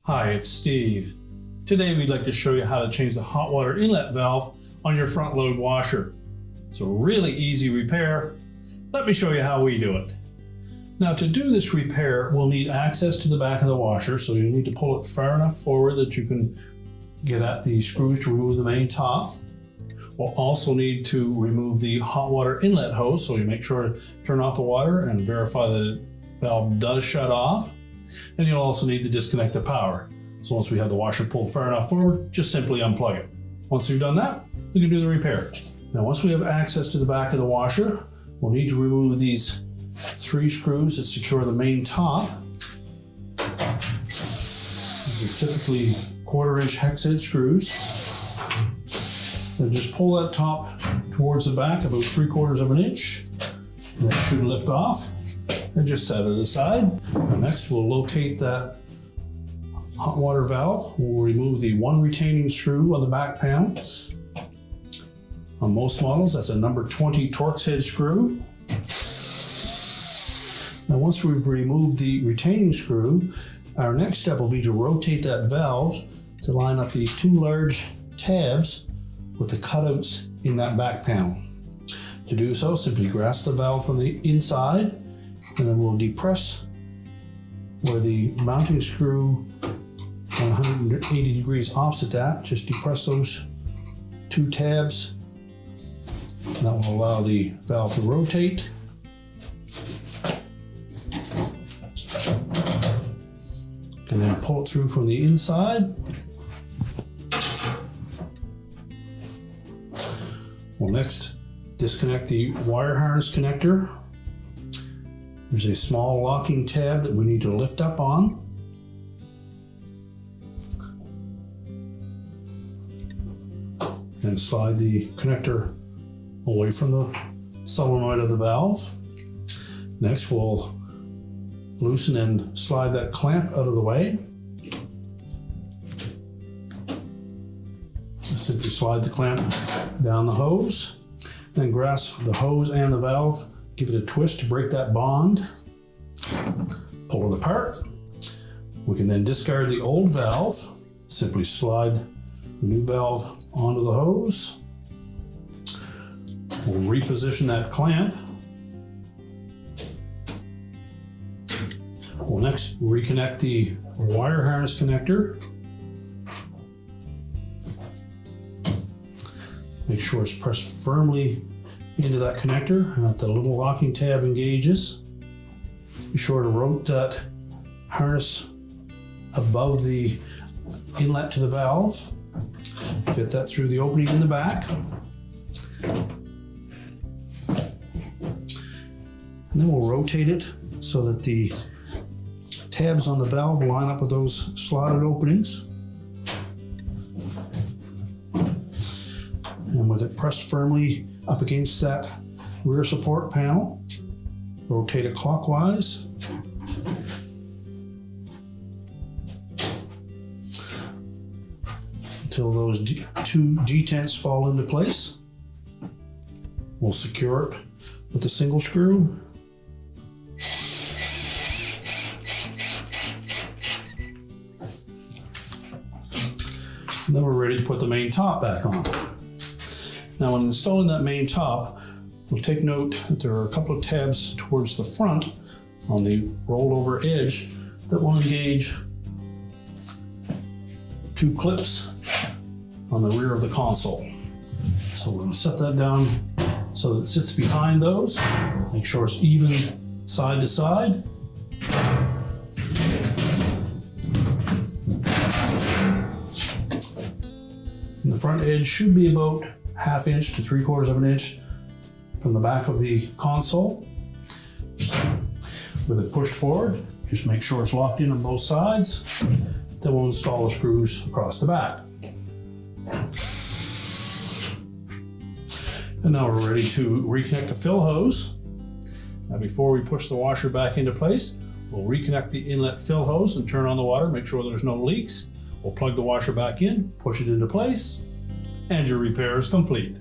Hi, it's Steve. Today we'd like to show you how to change the hot water inlet valve on your front load washer. It's a really easy repair. Let me show you how we do it. Now, to do this repair, we'll need access to the back of the washer, so you need to pull it far enough forward that you can get at the screws to remove the main top. We'll also need to remove the hot water inlet hose, so you make sure to turn off the water and verify that the valve does shut off. And you'll also need to disconnect the power. So once we have the washer pulled far enough forward, just simply unplug it. Once we've done that, we can do the repair. Now, once we have access to the back of the washer, we'll need to remove these 3 screws that secure the main top. These are typically 1/4" hex head screws. Then just pull that top towards the back about 3/4 inch, and it should lift off. And just set it aside. And next, we'll locate that hot water valve. We'll remove the 1 retaining screw on the back panel. On most models, that's a number 20 Torx head screw. Now, once we've removed the retaining screw, our next step will be to rotate that valve to line up these 2 large tabs with the cutouts in that back panel. To do so, simply grasp the valve from the inside, and then we'll depress where the mounting screw on 180 degrees opposite that. Just depress those 2 tabs. And that will allow the valve to rotate. And then pull it through from the inside. We'll next disconnect the wire harness connector. There's a small locking tab that we need to lift up on. And slide the connector away from the solenoid of the valve. Next, we'll loosen and slide that clamp out of the way. Simply slide the clamp down the hose, then grasp the hose and the valve. Give it a twist to break that bond. Pull it apart. We can then discard the old valve. Simply slide the new valve onto the hose. We'll reposition that clamp. We'll next reconnect the wire harness connector. Make sure it's pressed firmly into that connector and that the little locking tab engages. Be sure to rotate that harness above the inlet to the valve. Fit that through the opening in the back. And then we'll rotate it so that the tabs on the valve line up with those slotted openings. And with it pressed firmly up against that rear support panel, rotate it clockwise. Until those 2 G-tents fall into place. We'll secure it with a single screw. And then we're ready to put the main top back on. Now, when installing that main top, we'll take note that there are a couple of tabs towards the front on the rolled over edge that will engage 2 clips on the rear of the console. So we're going to set that down so that it sits behind those. Make sure it's even side to side. And the front edge should be about 1/2 inch to 3/4 inch from the back of the console. With it pushed forward, just make sure it's locked in on both sides. Then we'll install the screws across the back. And now we're ready to reconnect the fill hose. Now, before we push the washer back into place, we'll reconnect the inlet fill hose and turn on the water, make sure there's no leaks. We'll plug the washer back in, push it into place, and your repair is complete.